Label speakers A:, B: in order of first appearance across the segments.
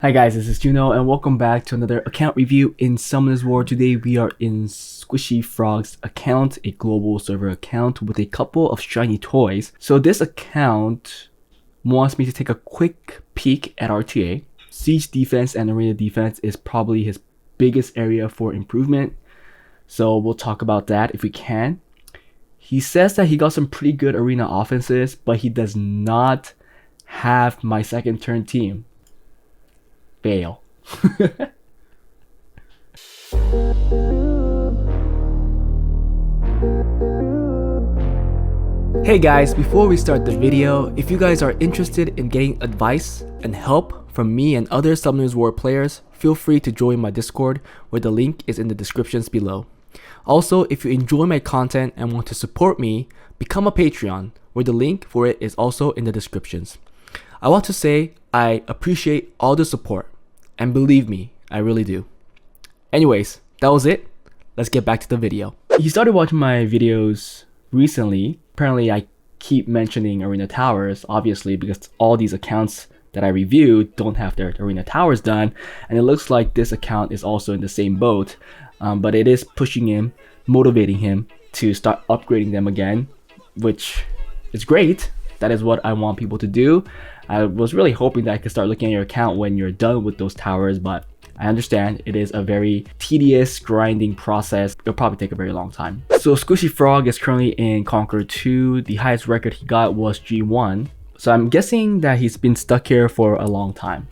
A: Hi guys, this is Juno and welcome back to another account review in Summoners War. Today we are in Squishy Frog's account, a global server account with a couple of shiny toys. So this account wants me to take a quick peek at RTA. Siege defense and arena defense is probably his biggest area for improvement. So we'll talk about that if we can. He says that he got some pretty good arena offenses, but he does not have my second turn team. Fail. Hey guys, before we start the video, if you guys are interested in getting advice and help from me and other Summoners War players, feel free to join my Discord, where the link is in the descriptions below. Also, if you enjoy my content and want to support me, become a Patreon, where the link for it is also in the descriptions. I want to say I appreciate all the support, and believe me, I really do. Anyways, that was it. Let's get back to the video. He started watching my videos recently. Apparently I keep mentioning arena towers, obviously, because all these accounts that I review don't have their arena towers done, and it looks like this account is also in the same boat, but it is pushing him, motivating him to start upgrading them again, which is great. That is what I want people to do. I was really hoping that I could start looking at your account when you're done with those towers, but I understand it is a very tedious, grinding process. It'll probably take a very long time. So Squishy Frog is currently in Conqueror 2. The highest record he got was G1. So I'm guessing that he's been stuck here for a long time.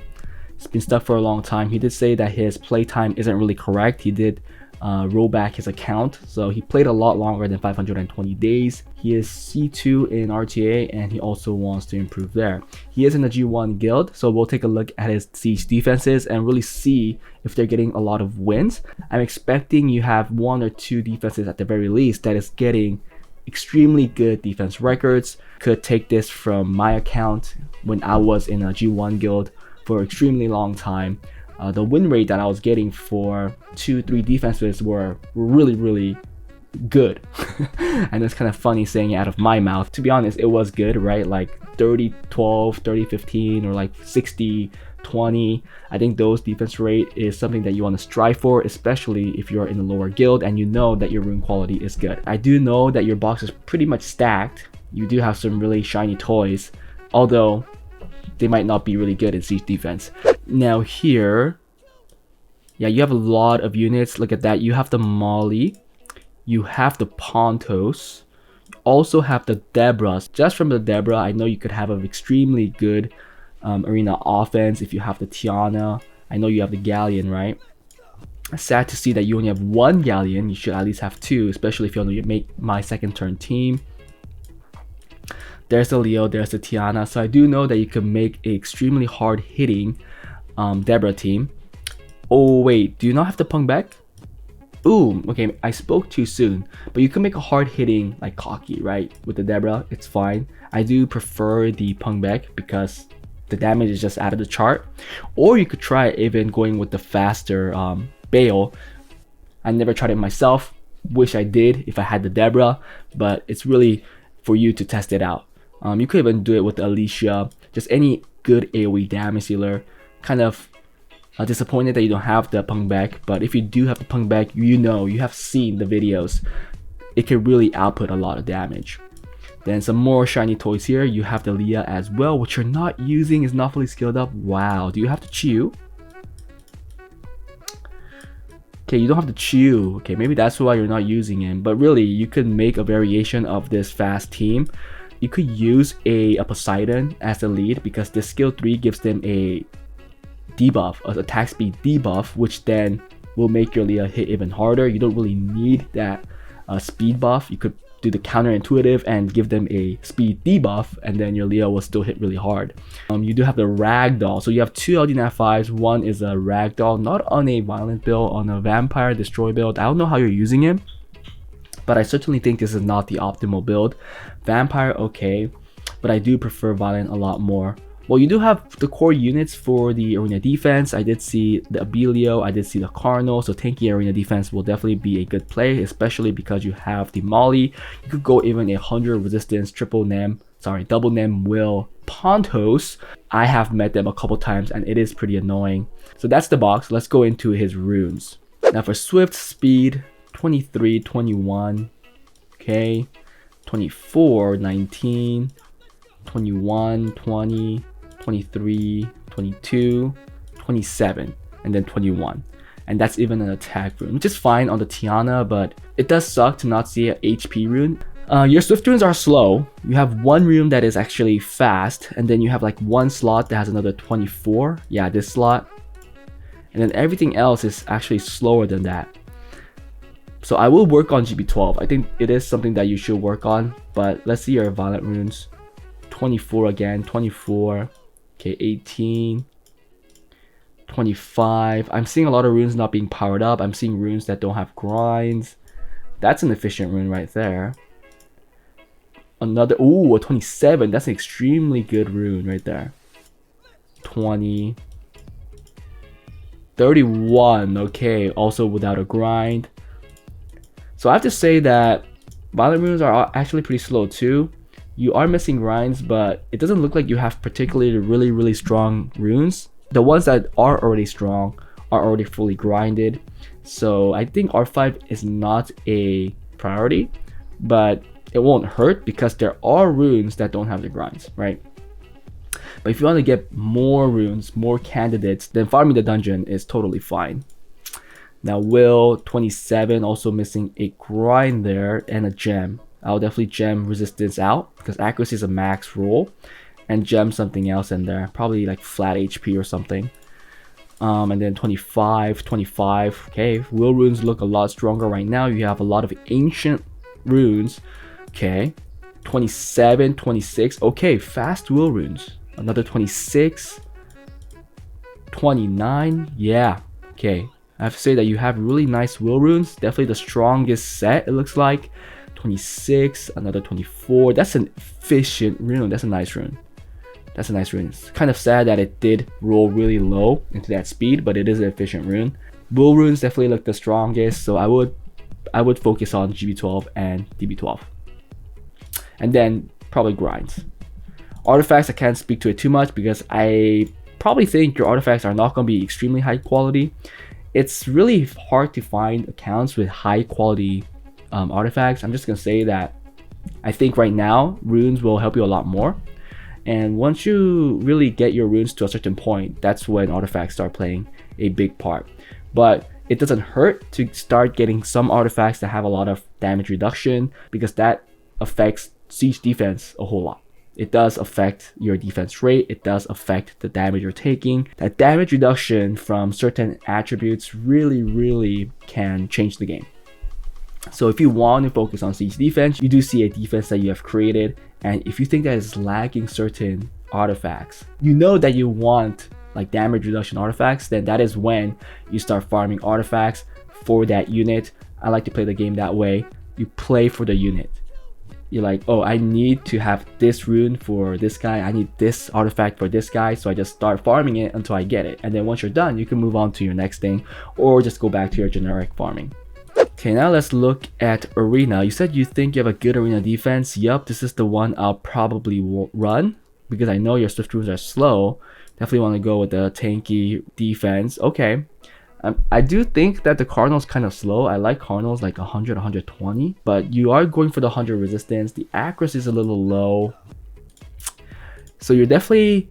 A: He's been stuck for a long time. He did say that his playtime isn't really correct. He did roll back his account, so he played a lot longer than 520 days. He is C2 in RTA and he also wants to improve there. He is in the G1 guild, so we'll take a look at his siege defenses and really see if they're getting a lot of wins. I'm expecting you have one or two defenses at the very least that is getting extremely good defense records. Could take this from my account when I was in a G1 guild for an extremely long time. The win rate that I was getting for 2-3 defenses were really good. And it's kind of funny saying it out of my mouth. To be honest, it was good, right? Like 30-12, 30-15, or like 60-20. I think those defense rate is something that you want to strive for, especially if you're in the lower guild and you know that your rune quality is good. I do know that your box is pretty much stacked. You do have some really shiny toys, although they might not be really good in siege defense. Now here, yeah, you have a lot of units. Look at that. You have the Molly, you have the Pontos, you also have the Debras. Just from the Debra, I know you could have an extremely good arena offense if you have the Tiana. I know you have the Galleon, right? Sad to see that you only have one Galleon. You should at least have two, especially if you want to make my second turn team. There's the Leo, there's the Tiana. So I do know that you can make an extremely hard hitting Debra team. Oh wait, do you not have the punk back? Ooh, okay, I spoke too soon. But you can make a hard hitting like cocky, right? With the Debra, it's fine. I do prefer the punk back because the damage is just out of the chart. Or you could try even going with the faster Bale. I never tried it myself. Wish I did if I had the Debra, but it's really for you to test it out. You could even do it with Alicia, just any good AoE damage dealer. Kind of disappointed that you don't have the punk back, but if you do have the punk back, you know, you have seen the videos, it can really output a lot of damage. Then some more shiny toys here. You have the Leah as well, which you're not using, is not fully skilled up. Wow, do you have to chew? Okay, you don't have to chew. Okay, maybe that's why you're not using him, but really you could make a variation of this fast team. You could use a Poseidon as the lead because this skill 3 gives them a debuff, an attack speed debuff, which then will make your Leah hit even harder. You don't really need that speed buff. You could do the counterintuitive and give them a speed debuff, and then your Leah will still hit really hard. You do have the Ragdoll. So you have two LD 5s. One is a Ragdoll, not on a violent build, on a Vampire Destroy build. I don't know how you're using him, but I certainly think this is not the optimal build. Vampire, okay, but I do prefer Violent a lot more. Well, you do have the core units for the arena defense. I did see the Abelio, I did see the Carno, so tanky arena defense will definitely be a good play, especially because you have the Molly. You could go even 100 resistance, double NEM will Pontos. I have met them a couple times and it is pretty annoying. So that's the box. Let's go into his runes. Now for Swift, Speed, 23, 21, okay, 24, 19, 21, 20, 23, 22, 27, and then 21. And that's even an attack rune, which is fine on the Tiana, but it does suck to not see an HP rune. Your Swift runes are slow. You have one rune that is actually fast, and then you have like one slot that has another 24. Yeah, this slot. And then everything else is actually slower than that. So I will work on GB12. I think it is something that you should work on, but let's see your Violent runes. 24 again, 24, okay, 18, 25. I'm seeing a lot of runes not being powered up. I'm seeing runes that don't have grinds. That's an efficient rune right there. Another, ooh, a 27. That's an extremely good rune right there. 20. 31. Okay, also without a grind. So I have to say that Violent runes are actually pretty slow too. You are missing grinds, but it doesn't look like you have particularly really strong runes. The ones that are already strong are already fully grinded. So I think R5 is not a priority, but it won't hurt because there are runes that don't have the grinds, right? But if you want to get more runes, more candidates, then farming the dungeon is totally fine. Now Will, 27, also missing a grind there and a gem. I'll definitely gem resistance out because accuracy is a max roll, and gem something else in there, probably like flat HP or something. And then 25, 25. Okay, Will runes look a lot stronger right now. You have a lot of ancient runes. Okay, 27, 26. Okay, fast Will runes. Another 26, 29. Yeah, okay. I have to say that you have really nice Will runes. Definitely the strongest set, it looks like. 26, another 24. That's an efficient rune. That's a nice rune. That's a nice rune. It's kind of sad that it did roll really low into that speed, but it is an efficient rune. Will runes definitely look the strongest, so I would focus on GB12 and DB12. And then probably grinds. Artifacts, I can't speak to it too much because I probably think your artifacts are not going to be extremely high quality. It's really hard to find accounts with high quality artifacts. I'm just gonna say that I think right now runes will help you a lot more, and once you really get your runes to a certain point, that's when artifacts start playing a big part. But it doesn't hurt to start getting some artifacts that have a lot of damage reduction, because that affects siege defense a whole lot. It does affect your defense rate, it does affect the damage you're taking. That damage reduction from certain attributes really can change the game. So if you want to focus on siege defense, you do see a defense that you have created, and if you think that is lacking certain artifacts, you know that you want like damage reduction artifacts, then that is when you start farming artifacts for that unit. I like to play the game that way. You play for the unit. You're like, oh, I need to have this rune for this guy, I need this artifact for this guy, so I just start farming it until I get it, and then once you're done, you can move on to your next thing or just go back to your generic farming. Okay, now let's look at arena. You said you think you have a good arena defense. Yup, this is the one I'll probably run because I know your swift runes are slow. Definitely want to go with the tanky defense. Okay, I do think that the Cardinal's kind of slow. I like Cardinals like 100, 120, but you are going for the 100 resistance. The accuracy is a little low, so you're definitely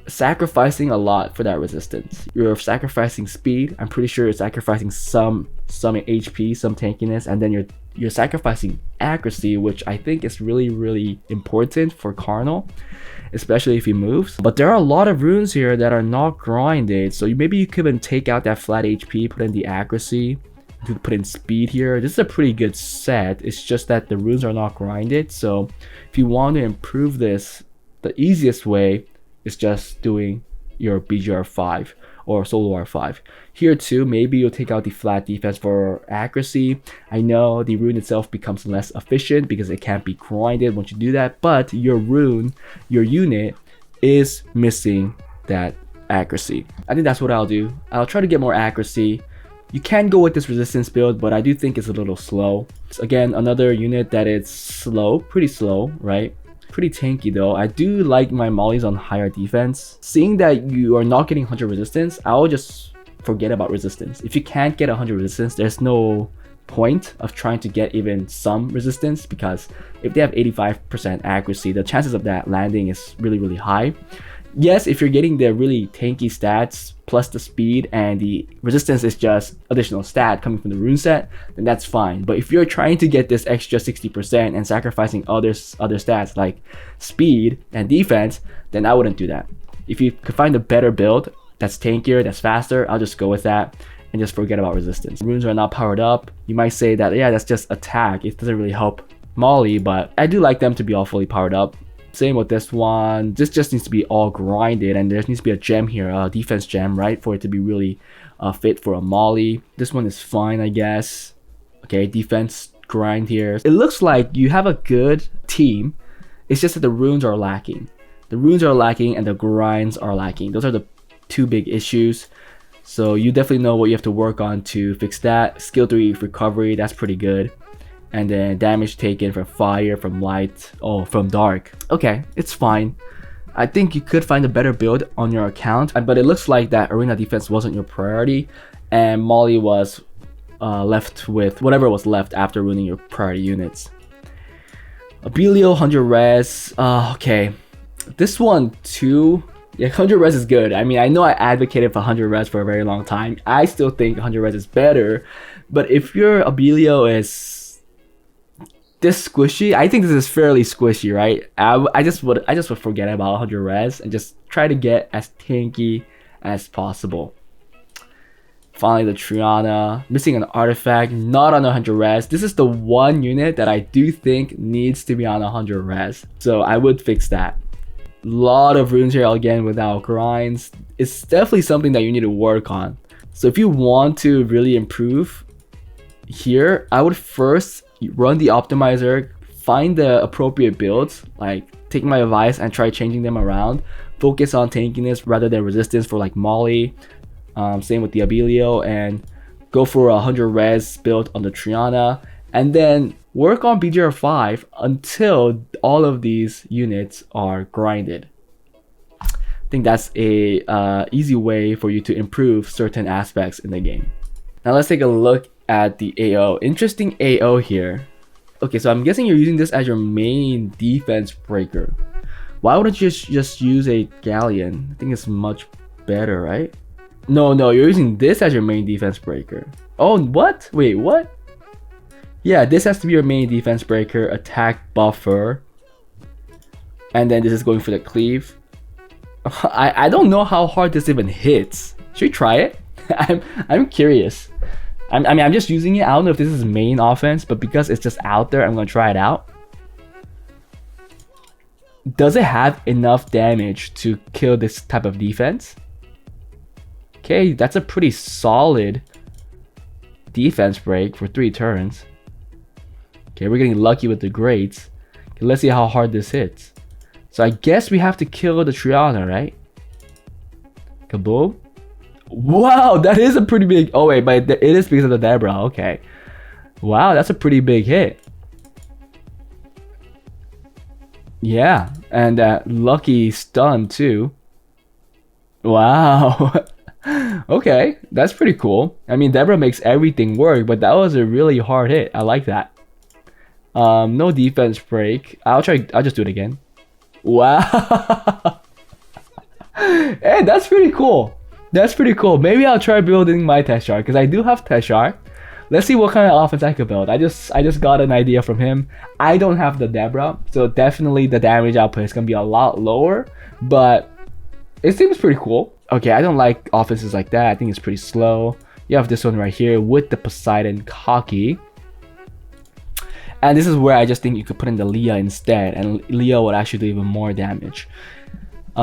A: sacrificing a lot for that resistance. You're sacrificing speed. I'm pretty sure you're sacrificing some HP, some tankiness, and then you're sacrificing accuracy, which I think is really important for Cardinal, especially if he moves. But there are a lot of runes here that are not grinded, so maybe you could even take out that flat HP, put in the accuracy, to put in speed here. This is a pretty good set. It's just that the runes are not grinded, so if you want to improve this, the easiest way is just doing your BGR5 or solo R5. Here too, maybe you'll take out the flat defense for accuracy. I know the rune itself becomes less efficient because it can't be grinded once you do that, but your rune, your unit, is missing that accuracy. I think that's what I'll do. I'll try to get more accuracy. You can go with this resistance build, but I do think it's a little slow. So again, another unit that is slow, pretty slow, right? pretty tanky though. I do like my mollies on higher defense. Seeing that you are not getting 100 resistance, I'll just forget about resistance. If you can't get 100 resistance, there's no point of trying to get even some resistance, because if they have 85% accuracy, the chances of that landing is really high. Yes, if you're getting the really tanky stats plus the speed and the resistance is just additional stat coming from the rune set, then that's fine. But if you're trying to get this extra 60% and sacrificing other stats like speed and defense, then I wouldn't do that. If you could find a better build that's tankier, that's faster, I'll just go with that and just forget about resistance. Runes are not powered up. You might say that, yeah, that's just attack. It doesn't really help Molly, but I do like them to be all fully powered up. Same with this one. This just needs to be all grinded, and there needs to be a gem here, a defense gem, right, for it to be really fit for a Molly. This one is fine, I guess. Okay, defense grind here. It looks like you have a good team. It's just that the runes are lacking. The runes are lacking and the grinds are lacking. Those are the two big issues. So you definitely know what you have to work on to fix that. Skill 3 recovery, that's pretty good. And then damage taken from fire, from light, from dark. Okay, it's fine. I think you could find a better build on your account, but it looks like that arena defense wasn't your priority, and Molly was left with whatever was left after ruining your priority units. Abelio 100 res. Okay, this one too. Yeah, 100 res is good. I mean, I know I advocated for 100 res for a very long time. I still think 100 res is better, but if your Abelio is this squishy, I think this is fairly squishy, right? I just would forget about 100 res and just try to get as tanky as possible. Finally, the Triana, missing an artifact, not on 100 res. This is the one unit that I do think needs to be on 100 res, so I would fix that. Lot of runes here again without grinds. It's definitely something that you need to work on. So if you want to really improve here, I would first run the optimizer, find the appropriate builds, like take my advice and try changing them around. Focus on tankiness rather than resistance for like Molly. Same with the Abelio, and go for a 100 res build on the Triana, and then work on BGR 5 until all of these units are grinded. I think that's a easy way for you to improve certain aspects in the game. Now let's take a look at the AO. Interesting AO here. Okay, so I'm guessing you're using this as your main defense breaker. Why wouldn't you just use a galleon? I think it's much better, right? No, you're using this as your main defense breaker. Oh, what? Wait, what? Yeah, this has to be your main defense breaker, attack buffer. And then this is going for the cleave. I don't know how hard this even hits. Should we try it? I'm curious. I'm just using it. I don't know if this is main offense, but because it's just out there, I'm gonna try it out. Does it have enough damage to kill this type of defense? Okay, that's a pretty solid defense break for 3 turns. Okay, we're getting lucky with the grades. Okay, let's see how hard this hits. So I guess we have to kill the Triana, right? Kaboom. Wow, that is a pretty big... Oh wait, but it is because of the Debra. Okay. Wow, that's a pretty big hit. Yeah, and that lucky stun too. Wow. Okay, that's pretty cool. I mean, Debra makes everything work, but that was a really hard hit. I like that. No defense break. I'll just do it again. Wow. Hey, that's pretty cool. That's pretty cool. Maybe I'll try building my Teshar, because I do have Teshar. Let's see what kind of offense I could build. I just got an idea from him. I don't have the Debra, so definitely the damage output is gonna be a lot lower, but it seems pretty cool. Okay, I don't like offenses like that. I think it's pretty slow. You have this one right here with the Poseidon Cocky. And this is where I just think you could put in the Leah instead, and Leah would actually do even more damage.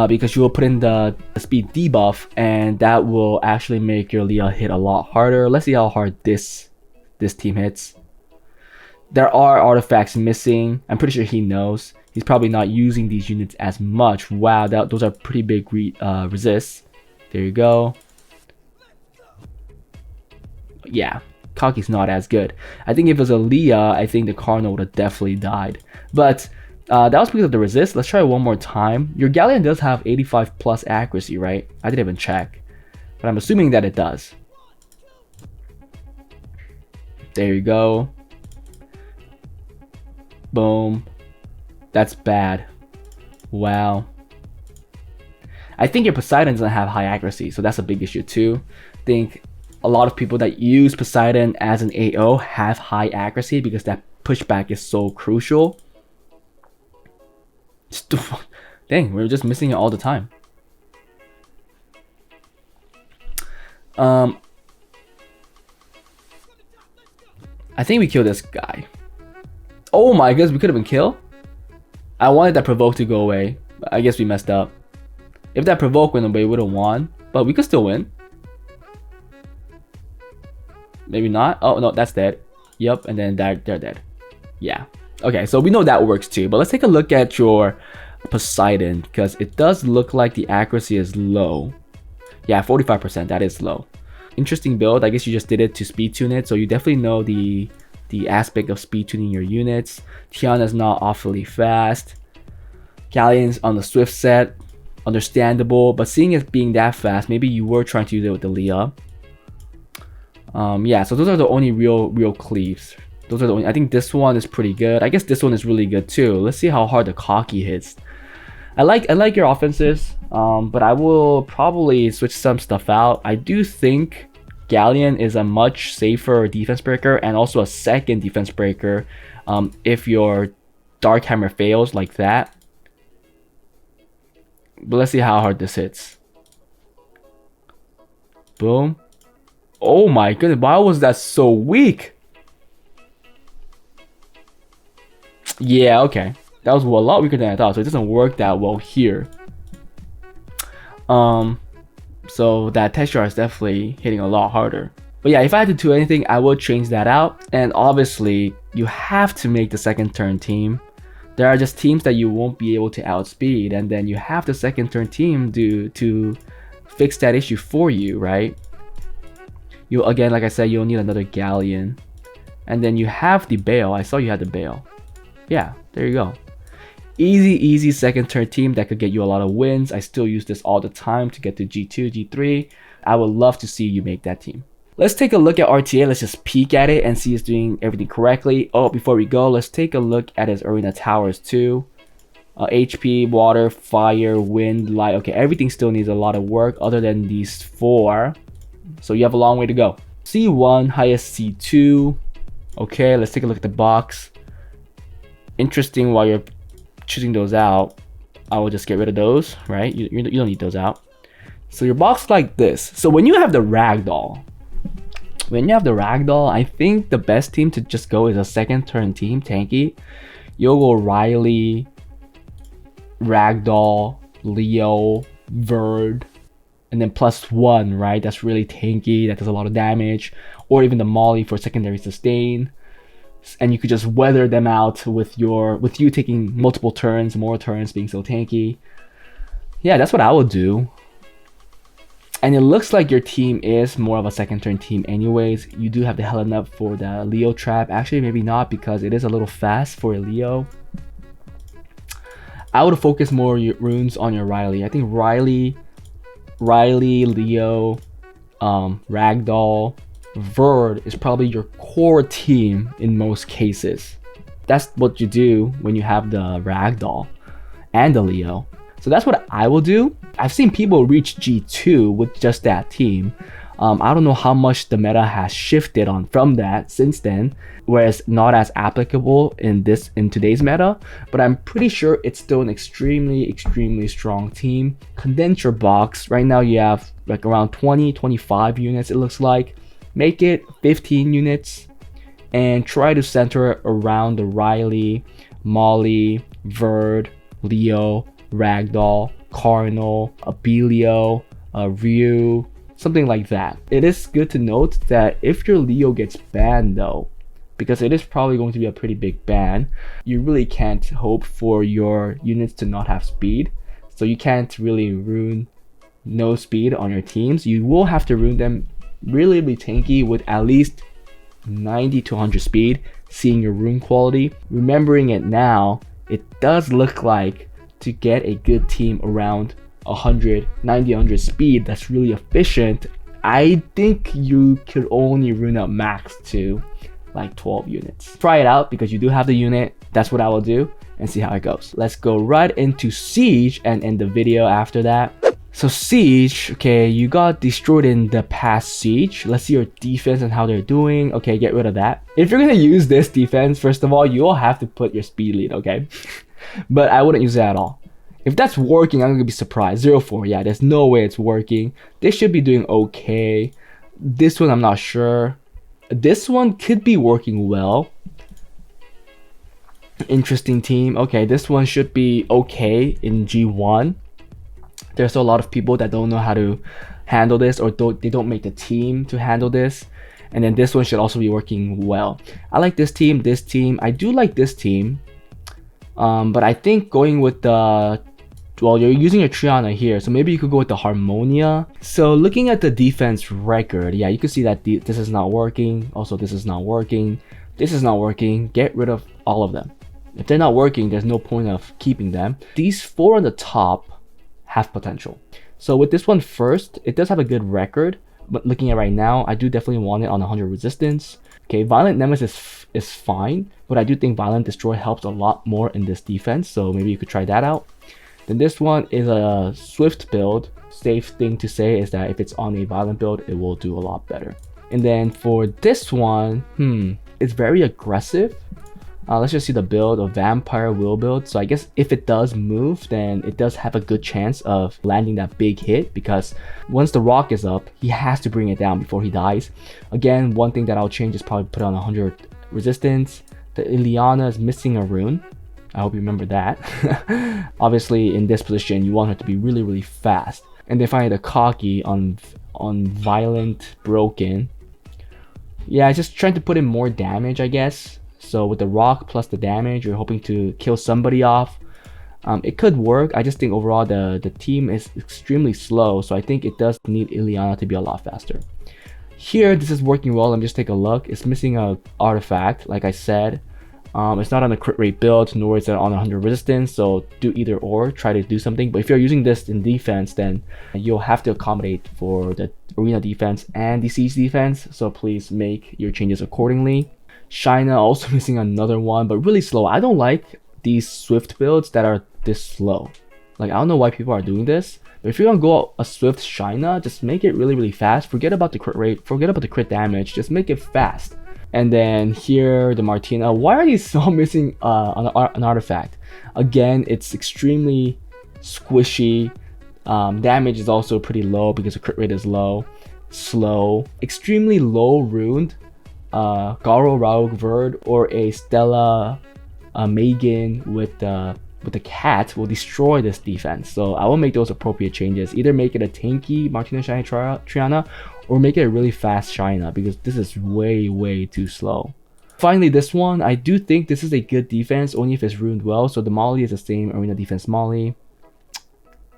A: Because you will put in the speed debuff, and that will actually make your Leah hit a lot harder. Let's see how hard this team hits. There are artifacts missing. I'm pretty sure he knows. He's probably not using these units as much. Wow, those are pretty big resists. There you go. Yeah, Cocky's not as good. I think if it was a Leah, I think the Cardinal would have definitely died. But That was because of the resist. Let's try it one more time. Your Galleon does have 85 plus accuracy, right? I didn't even check, but I'm assuming that it does. There you go. Boom. That's bad. Wow. I think your Poseidon doesn't have high accuracy, so that's a big issue too. I think a lot of people that use Poseidon as an AO have high accuracy because that pushback is so crucial. Dang, we're just missing it all the time. I think we killed this guy. Oh my goodness, we could have been killed. I wanted that provoke to go away, but I guess we messed up. If that provoke went away, we would have won, but we could still win. Maybe not. Oh no, that's dead. Yep, and then they're dead. Yeah. Okay, so we know that works too, but let's take a look at your Poseidon because it does look like the accuracy is low. Yeah, 45%, that is low. Interesting build. I guess you just did it to speed tune it, so you definitely know the aspect of speed tuning your units. Tiana's not awfully fast. Galleon's on the Swift set, understandable, but seeing it being that fast, maybe you were trying to use it with the Leah. Yeah, so those are the only real cleaves. Those are the only. I think this one is pretty good. I guess this one is really good too. Let's see how hard the cocky hits. I like your offenses, but I will probably switch some stuff out. I do think Galleon is a much safer defense breaker and also a second defense breaker if your Dark Hammer fails like that. But let's see how hard this hits. Boom. Oh my goodness, why was that so weak? Yeah, okay. That was a lot weaker than I thought, so it doesn't work that well here. So that texture is definitely hitting a lot harder. But yeah, if I had to do anything, I would change that out. And obviously, you have to make the second turn team. There are just teams that you won't be able to outspeed, and then you have the second turn team to fix that issue for you, right? You again, like I said, you'll need another Galleon. And then you have the Bale. I saw you had the Bale. Yeah, there you go. Easy second turn team that could get you a lot of wins. I still use this all the time to get to G2, G3. I would love to see you make that team. Let's take a look at RTA. Let's just peek at it and see it's doing everything correctly. Oh, before we go, let's take a look at his arena towers too. HP, water, fire, wind, light. Okay, everything still needs a lot of work other than these 4. So you have a long way to go. C1, highest C2. Okay, let's take a look at the box. Interesting, while you're choosing those out, I will just get rid of those, right? You don't need those out. So your box like this. So when you have the ragdoll, I think the best team to just go is a second turn team, tanky. You'll go Riley, ragdoll, Leo, Verd, and then +1, right? That's really tanky, that does a lot of damage. Or even the Molly for secondary sustain. And you could just weather them out with you taking multiple turns, more turns, being so tanky. Yeah, that's what I would do. And it looks like your team is more of a second turn team anyways. You do have the Helen up for the Leo trap. Actually, maybe not, because it is a little fast for a Leo. I would focus more your runes on your Riley. I think Riley, Leo, Ragdoll, Verd is probably your core team in most cases. That's what you do when you have the Ragdoll and the Leo. So that's what I will do. I've seen people reach G2 with just that team. I don't know how much the meta has shifted on from that since then, whereas not as applicable in today's meta, but I'm pretty sure it's still an extremely strong team. Condense your box. Right now you have like around 25 units, it looks like. Make it 15 units and try to center it around the Riley, Molly, Verd, Leo, Ragdoll, Cardinal, Abelio, Rue, something like that. It is good to note that if your Leo gets banned though, because it is probably going to be a pretty big ban, you really can't hope for your units to not have speed. So you can't really rune no speed on your teams. You will have to rune them really tanky with at least 90 to 100 speed, seeing your rune quality. Remembering it now, it does look like to get a good team around 100, 90, 100 speed that's really efficient, I think you could only rune up max to like 12 units. Try it out because you do have the unit. That's what I will do and see how it goes. Let's go right into Siege and end the video after that. So Siege, okay, you got destroyed in the past Siege. Let's see your defense and how they're doing. Okay, get rid of that. If you're gonna use this defense, first of all, you'll have to put your speed lead, okay? But I wouldn't use it at all. If that's working, I'm gonna be surprised. 0-4, yeah, there's no way it's working. They should be doing okay. This one, I'm not sure. This one could be working well. Interesting team. Okay, this one should be okay in G1. There's a lot of people that don't know how to handle this, or they don't make the team to handle this. And then this one should also be working well. I like this team, this team. I do like this team. But I think going with the, well, you're using a Triana here, so maybe you could go with the Harmonia. So looking at the defense record, yeah, you can see that this is not working. Also, this is not working. This is not working. Get rid of all of them. If they're not working, there's no point of keeping them. These 4 on the top have potential. So with this one first, it does have a good record, but looking at right now, I do definitely want it on 100 resistance. Okay, Violent Nemesis is fine, but I do think Violent Destroy helps a lot more in this defense, so maybe you could try that out. Then this one is a Swift build. Safe thing to say is that if it's on a Violent build, it will do a lot better. And then for this one, it's very aggressive. Let's just see the build of Vampire Will build. So I guess if it does move, then it does have a good chance of landing that big hit, because once the rock is up, he has to bring it down before he dies. Again, one thing that I'll change is probably put on 100 resistance. The Ileana is missing a rune. I hope you remember that. Obviously, in this position, you want her to be really, really fast. And then finally, the Cocky on Violent Broken. Yeah, just trying to put in more damage, I guess. So with the rock plus the damage, you're hoping to kill somebody off. It could work. I just think overall the team is extremely slow, so I think it does need Ileana to be a lot faster. Here, this is working well. Let me just take a look. It's missing a artifact, like I said. It's not on a crit rate build, nor is it on 100 resistance, so do either or, try to do something. But if you're using this in defense, then you'll have to accommodate for the arena defense and the siege defense, so please make your changes accordingly. Shina also missing another one, but really slow. I don't like these Swift builds that are this slow. Like, I don't know why people are doing this, but if you're gonna go a Swift Shina, just make it really, really fast. Forget about the crit rate, forget about the crit damage, just make it fast. And then here, the Martina. Why are these all missing an artifact? Again, it's extremely squishy. Damage is also pretty low because the crit rate is low. Slow. Extremely low runed. Garo Raug Verd or a Stella Megan with the cat will destroy this defense. So I will make those appropriate changes. Either make it a tanky Martina Shiny Triana or make it a really fast Shina, because this is way too slow. Finally, this one, I do think this is a good defense only if it's ruined well. So the Molly is the same arena defense Molly.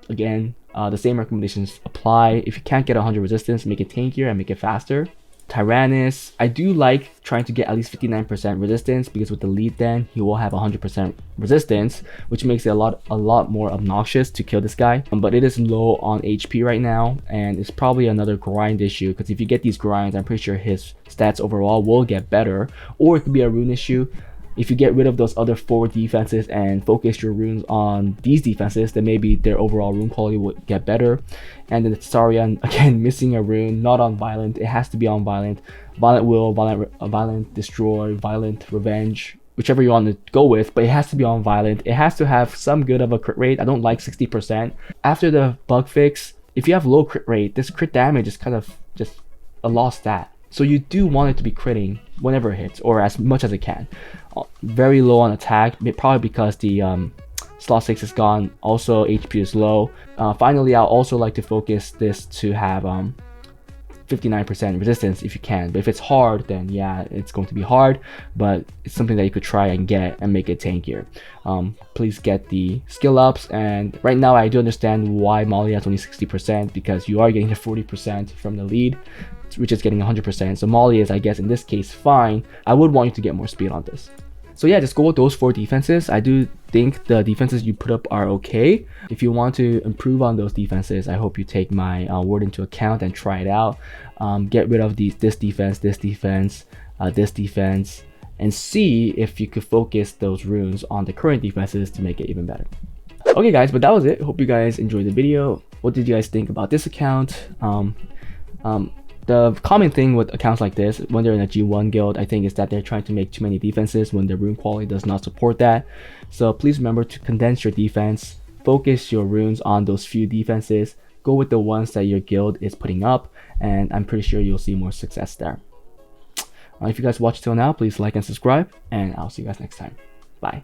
A: Again, the same recommendations apply. If you can't get 100 resistance, make it tankier and make it faster. Tyrannus, I do like trying to get at least 59% resistance, because with the lead then he will have 100% resistance, which makes it a lot more obnoxious to kill this guy. But it is low on HP right now, and it's probably another grind issue, because if you get these grinds, I'm pretty sure his stats overall will get better. Or it could be a rune issue. If you get rid of those other 4 defenses and focus your runes on these defenses, then maybe their overall rune quality would get better. And then the Tsarian, again, missing a rune, not on Violent. It has to be on Violent. Violent Will, Violent Destroy, Violent Revenge, whichever you want to go with, but it has to be on Violent. It has to have some good of a crit rate. I don't like 60%. After the bug fix, if you have low crit rate, this crit damage is kind of just a lost stat. So you do want it to be critting whenever it hits, or as much as it can. Very low on attack, probably because the slot 6 is gone. Also, HP is low. Finally, I'll also like to focus this to have 59% resistance if you can. But if it's hard, then yeah, it's going to be hard, but it's something that you could try and get and make it tankier. Please get the skill ups, and right now I do understand why Molly has only 60%, because you are getting the 40% from the lead, which is getting 100%. So Molly is, I guess, in this case, fine. I would want you to get more speed on this. So yeah, just go with those 4 defenses. I do think the defenses you put up are okay. If you want to improve on those defenses, I hope you take my word into account and try it out. Get rid of this defense, this defense, and see if you could focus those runes on the current defenses to make it even better. Okay guys, but that was it. Hope you guys enjoyed the video. What did you guys think about this account? The common thing with accounts like this, when they're in a G1 guild, I think is that they're trying to make too many defenses when the rune quality does not support that. So please remember to condense your defense, focus your runes on those few defenses, go with the ones that your guild is putting up, and I'm pretty sure you'll see more success there. If you guys watched till now, please like and subscribe, and I'll see you guys next time. Bye.